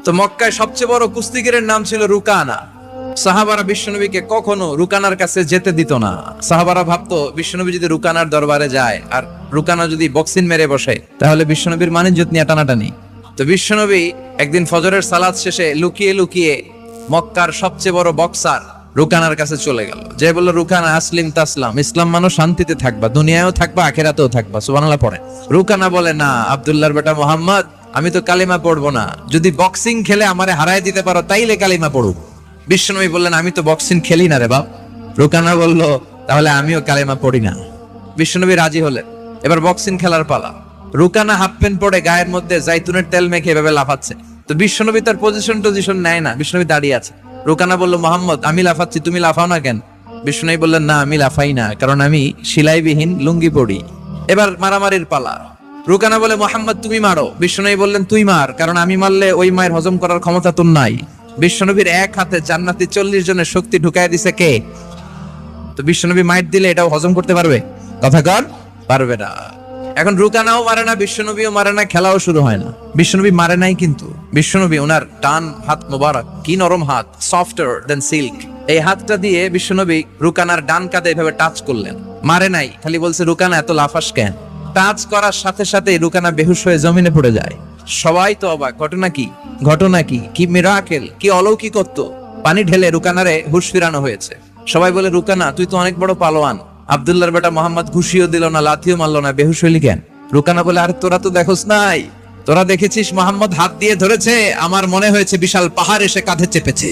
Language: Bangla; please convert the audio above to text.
তো মক্কায় সবচেয়ে বড় কুস্তিগিরের নাম ছিল রুকানা। সাহাবারা বিশ্বনবীকে কখনো রুকানার কাছে যেতে দিত না। সাহাবারা ভাবতো বিশ্বনবী যদি রুকানার দরবারে যায় আর রুকানা যদি বক্সিং মেরে বসে তাহলে বিশ্বনবীর মানিজ্জত নিয়ে টানাটানি। তো বিশ্বনবী একদিন ফজরের সালাত শেষে লুকিয়ে লুকিয়ে মক্কার সবচেয়ে বড় বক্সার রুকানার কাছে চলে গেল, যে বলল, রুকানা আসলিম তাসলাম, ইসলাম মানো শান্তিতে থাকবা, দুনিয়ায়ও থাকবা আখেরাতেও থাকবা, সুবহানাল্লাহ পড়ে। রুকানা বলে, না আব্দুল্লাহর বেটা মোহাম্মদ, আমি তো কালিমা পড়বো না, যদি বক্সিং খেলে আমারে হারায় দিতে পারো তাইলে কালিমা পড়ব। বিশ্বনবী বললেন, আমি তো বক্সিং খেলি না রে বাপ। রুকানা বলল, তাহলে আমিও কালিমা পড়ি না। বিশ্বনবী রাজি হলেন। এবার বক্সিং খেলার পালা। রুকানা হাফ প্যান্ট পরে গায়ের মধ্যে জাইতুনের তেল মেখে এভাবে লাফাচ্ছে। তো বিশ্বনবী তার পজিশন নেয় না, বিশ্বনবী দাঁড়িয়ে আছে। রুকানা বলল, মোহাম্মদ আমি লাফাচ্ছি, তুমি লাফাও না কেন? বিশ্বনবী বললেন, না আমি লাফাই না, কারণ আমি সেলাইবিহীন লুঙ্গি পড়ি। এবার মারামারির পালা। রুকানা বলে, মোহাম্মদ তুমি মারো। বিশ্বনবী বললেন, তুই মার, কারণ আমি মারলে ওই মায়ের হজম করার ক্ষমতা তোর নাই। বিশ্বনবীর এক হাতে জান্নাতি 40 জনের শক্তি ঢুকায় দিছে কে? তো বিশ্বনবী মাইট দিলে এটাও হজম করতে পারবে? কথা কর, পারবে না। এখন রুকানাও মারে না, বিশ্বনবীও মারে না, খেলাও শুরু হয় না। বিশ্বনবী মারে নাই, কিন্তু বিশ্বনবী ওনার ডান হাত মোবারক, কি নরম হাত, সফটার দেন সিল্ক, এই হাতটা দিয়ে বিশ্বনবী রুকানার ডান কাঁধে এভাবে টাচ করলেন। মারে নাই, খালি বলছে, রুকানা এত লাফাস কেন? টাচ করার সাথে সাথে রুকানা বেহুশ হয়ে জমিনে পড়ে যায়। সবাই তো অবাক, ঘটনা কি? ঘটনা কি? কি মিরাকেল, কি অলৌকিকত্ব! পানি ঢেলে রুকানারে হুঁশ ফিরানো হয়েছে। সবাই বলে, রুকানা তুই তো অনেক বড় পালোয়ান, আব্দুল্লাহর বেটা মোহাম্মদ ঘুষিও দিল না, লাথিও মারলো না, বেহুশ হইলি কেন? রুকানা বলে, আরে তোরা তো দেখোস নাই, তোরা দেখেছিস মোহাম্মদ হাত দিয়ে ধরেছে, আমার মনে হয়েছে বিশাল পাহাড় এসে কাঁধে চেপেছে।